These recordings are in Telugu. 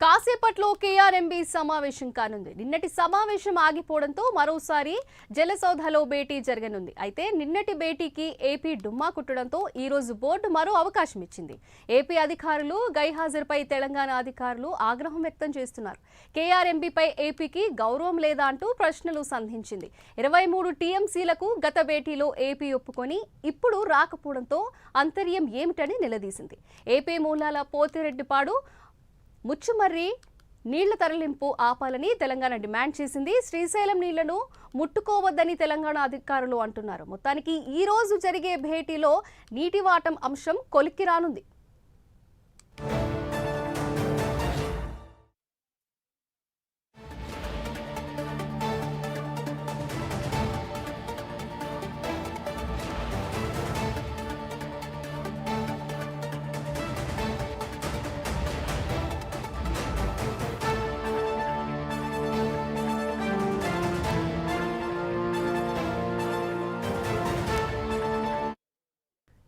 కాసేపట్లో కేఆర్ఎంబీ సమావేశం కానుంది. నిన్నటి సమావేశం ఆగిపోవడంతో మరోసారి జలసౌధలో భేటీ జరగనుంది. అయితే నిన్నటి భేటీకి ఏపీ డుమ్మా కుట్టడంతో ఈ రోజు బోర్డు మరో అవకాశం ఇచ్చింది. ఏపీ అధికారులు గైహాజరుపై తెలంగాణ అధికారులు ఆగ్రహం వ్యక్తం చేస్తున్నారు. కేఆర్ఎంబీపై ఏపీకి గౌరవం లేదా అంటూ ప్రశ్నలు సంధించింది. 23 టీఎంసీలకు గత భేటీలో ఏపీ ఒప్పుకొని ఇప్పుడు రాకపోవడంతో అంతర్యం ఏమిటని నిలదీసింది. ఏపీ మూలాల పోతిరెడ్డిపాడు ముచ్చుమర్రి నీళ్ల తరలింపు ఆపాలని తెలంగాణ డిమాండ్ చేసింది. శ్రీశైలం నీళ్లను ముట్టుకోవద్దని తెలంగాణ అధికారులు అంటున్నారు. మొత్తానికి ఈ రోజు జరిగే భేటీలో నీటి వాటం అంశం కొలిక్కి రానుంది.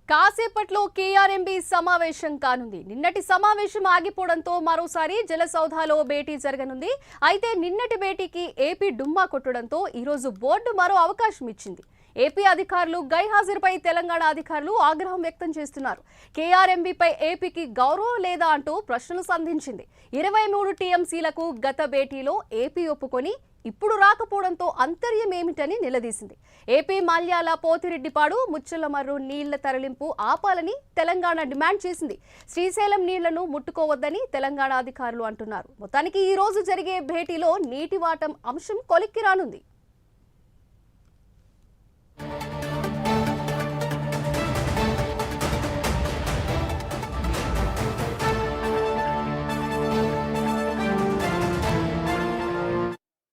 కాసేపట్లో కేఆర్ఎంబీ సమావేశం కానుంది. నిన్నటి సమావేశం ఆగిపోవడంతో మరోసారి జలసౌధలో భేటీ జరగనుంది. అయితే నిన్నటి భేటీకి ఏపీ డుమ్మా కొట్టడంతో ఈరోజు బోర్డు మరో అవకాశం ఇచ్చింది. ఏపీ అధికారులు గైహాజరుపై తెలంగాణ అధికారులు ఆగ్రహం వ్యక్తం చేస్తున్నారు. కేఆర్ఎంబీపై ఏపీకి గౌరవం లేదా అంటూ ప్రశ్నలు సంధించింది. 23 టీఎంసీలకు గత భేటీలో ఏపీ ఒప్పుకొని ఇప్పుడు రాకపోవడంతో అంతర్యం ఏమిటని నిలదీసింది. ఏపీ మాల్యాల పోతిరెడ్డిపాడు ముచ్చలమర్రు నీళ్ల తరలింపు ఆపాలని తెలంగాణ డిమాండ్ చేసింది. శ్రీశైలం నీళ్లను ముట్టుకోవద్దని తెలంగాణ అధికారులు అంటున్నారు. మొత్తానికి ఈ రోజు జరిగే భేటీలో నీటి వాటం అంశం కొలిక్కి రానుంది.